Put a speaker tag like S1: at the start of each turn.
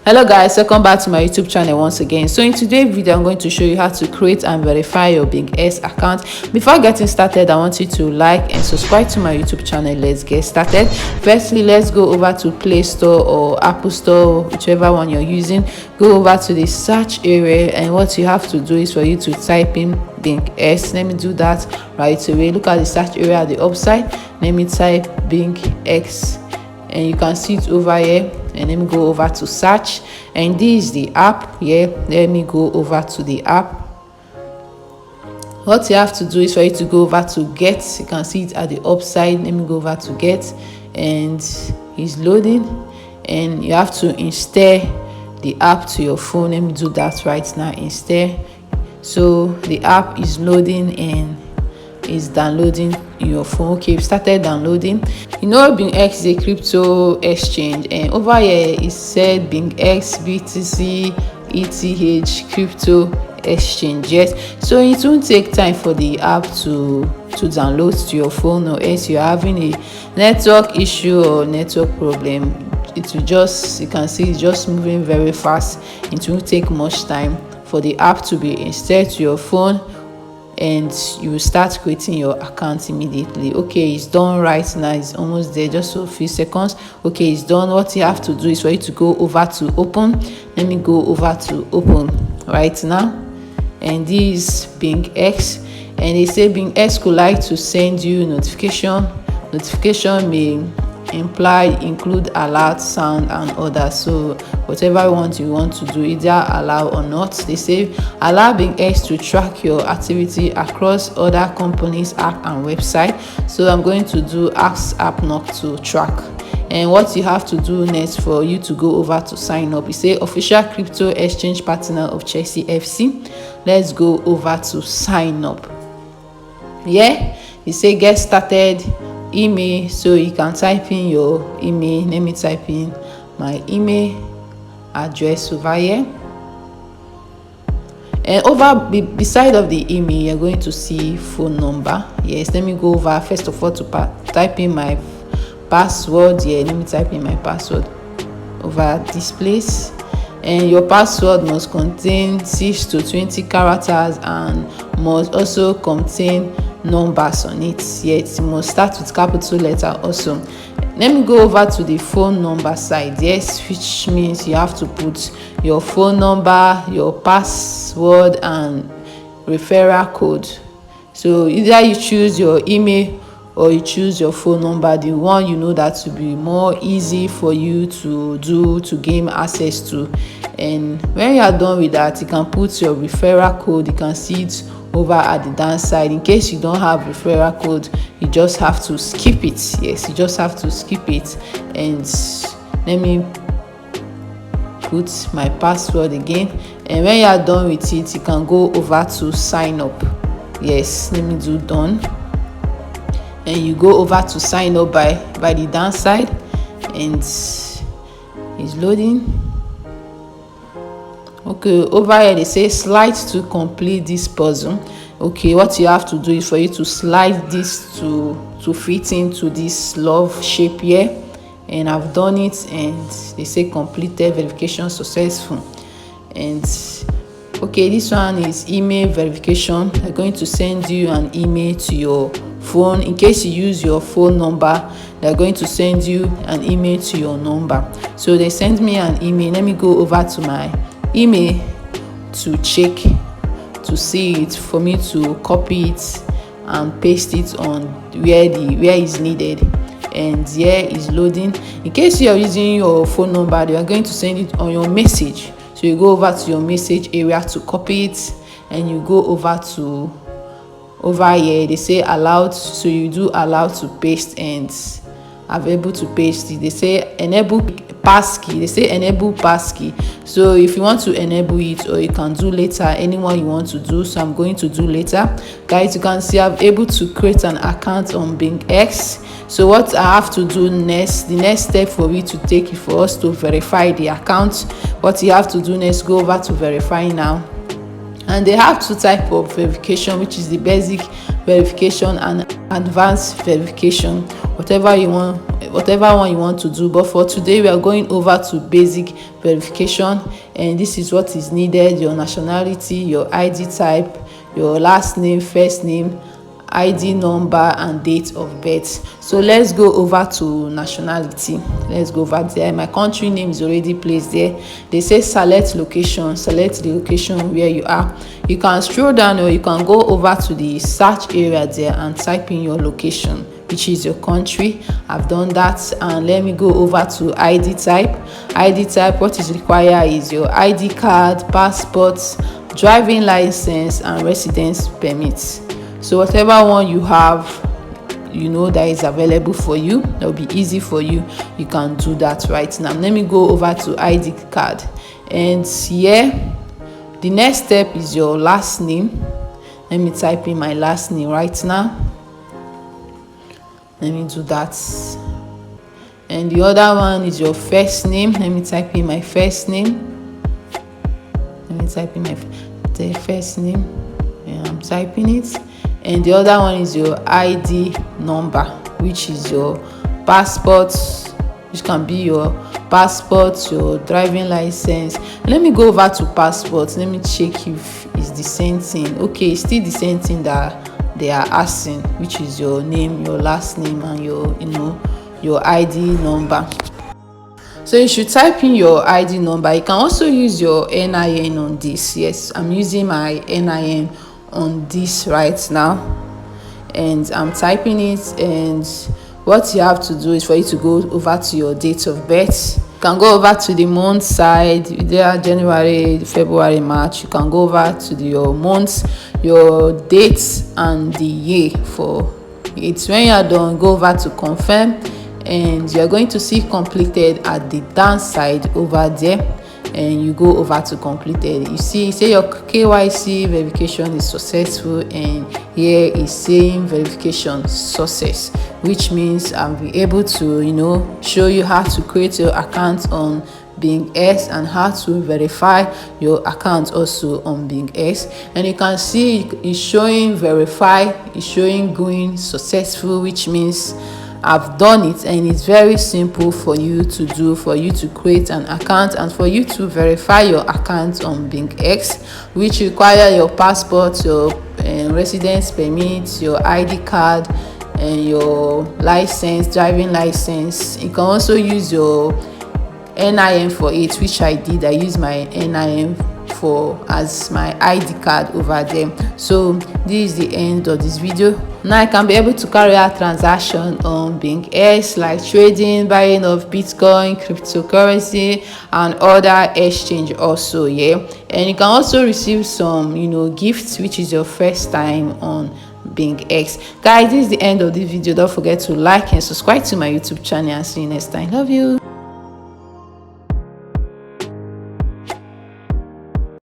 S1: Hello guys, welcome back to my YouTube channel once again. So in today's video I'm going to show you how to create and verify your BingX account. Before getting started, I want you to like and subscribe to my YouTube channel. Let's get started. Firstly, let's go over to Play Store or Apple Store, whichever one you're using. Go over to the search area, and what you have to do is for you to type in BingX. Let me do that right away. Look at the search area at the upside. Let me type BingX, and you can see it over here. And let me go over to search, and this is the app here. Let me go over to the app. What you have to do is for you to go over to get. You can see it at the upside. Let me go over to get, and it's loading, and you have to install the app to your phone. Let me do that right now. Install. So the app is loading and is downloading in your phone. Okay, it started downloading. You know, BingX is a crypto exchange, and over here it said BingX BTC ETH crypto exchange. Yes, so it won't take time for the app to download to your phone, or else you're having a network issue or network problem. It will just, you can see it's just moving very fast. It won't take much time for the app to be installed to your phone, and you will start creating your account immediately. Okay, it's done right now. It's almost there, just a few seconds. Okay, it's done. What you have to do is for you to go over to open. Let me go over to open right now, and this is BingX, and they say BingX could like to send you notification may include alert, sound and others. So whatever you want to do, either allow or not. They say allow BingX to track your activity across other companies' app and website. So I'm going to do ask app not to track. And what you have to do next for you to go over to sign up, you say official crypto exchange partner of Chelsea FC. Let's go over to sign up. Yeah, you say get started, email. So you can type in your email. Let me type in my email address over here, and over beside of the email you're going to see phone number. Yes, let me go over first of all to type in my password. Yeah, let me type in my password over this place, and your password must contain 6 to 20 characters and must also contain numbers on it. Yes, it must start with capital letter also. Let me go over to the phone number side. Yes, which means you have to put your phone number, your password and referral code. So either you choose your email or you choose your phone number, the one you know that will be more easy for you to gain access to. And when you are done with that, you can put your referral code. You can see it over at the down side. In case you don't have referral code, you just have to skip it. Yes, you just have to skip it. And let me put my password again, and when you are done with it, you can go over to sign up. Yes, let me do done, and you go over to sign up by the downside, and it's loading. Okay, over here they say slide to complete this puzzle. Okay, what you have to do is for you to slide this to fit into this love shape here, and I've done it, and they say completed verification successful. And okay, this one is email verification. They're going to send you an email to your phone. In case you use your phone number, they're going to send you an email to your number. So they sent me an email. Let me go over to my email to check to see it, for me to copy it and paste it on where is needed. And here is loading. In case you are using your phone number, they are going to send it on your message. So you go over to your message area to copy it, and you go over here. They say allowed, so you do allow to paste, and I'm able to paste it. They say enable passkey. They say enable passkey. So if you want to enable it, or you can do later, anyone you want to do. So I'm going to do later. Guys, you can see I'm able to create an account on BingX. So what I have to do next, the next step for you to take is for us to verify the account. What you have to do next, go over to verify now. And they have two types of verification, which is the basic verification and advanced verification, whatever one you want to do. But for today we are going over to basic verification, and this is what is needed: your nationality, your ID type, your last name, first name, ID number, and date of birth. So let's go over to nationality. Let's go over there. My country name is already placed there. They say select location. Select the location where you are. You can scroll down, or you can go over to the search area there and type in your location, which is your country. I've done that, and let me go over to ID type. ID type, what is required is your ID card, passport, driving license, and residence permit. So whatever one you have, that is available for you, that will be easy for you, you can do that right now. Let me go over to ID card, and here the next step is your last name. Let me type in my last name right now. Let me do that. And the other one is your first name. Let me type in my first name. Let me type in the first name, and I'm typing it. And the other one is your ID number, which is your passport, which can be your passport, your driving license. Let me go over to passport. Let me check if it's the same thing. Okay, it's still the same thing that they are asking, which is your name, your last name, and your ID number. So you should type in your ID number. You can also use your NIN on this. Yes, I'm using my NIN on this right now, and I'm typing it. And what you have to do is for you to go over to your date of birth. You can go over to the month side. There are January, February, March. You can go over to your months, your dates, and the year for it. When you are done, go over to confirm, and you are going to see completed at the down side over there, and you go over to completed. You see, say your KYC verification is successful, and here is saying verification success, which means I'll be able to show you how to create your account on BingX and how to verify your account also on BingX. And you can see it's showing verify, it's showing going successful, which means I've done it, and it's very simple for you to do, for you to create an account and for you to verify your account on BingX, which require your passport, your residence permit, your ID card, and your license, driving license. You can also use your NIN for it, which I did. I used my NIN as my ID card over there. So this is the end of this video. Now I can be able to carry out transaction on BingX, like trading, buying of Bitcoin, cryptocurrency, and other exchange also. And you can also receive some gifts, which is your first time on BingX. Guys, this is the end of this video. Don't forget to like and subscribe to my YouTube channel, and see you next time. Love you.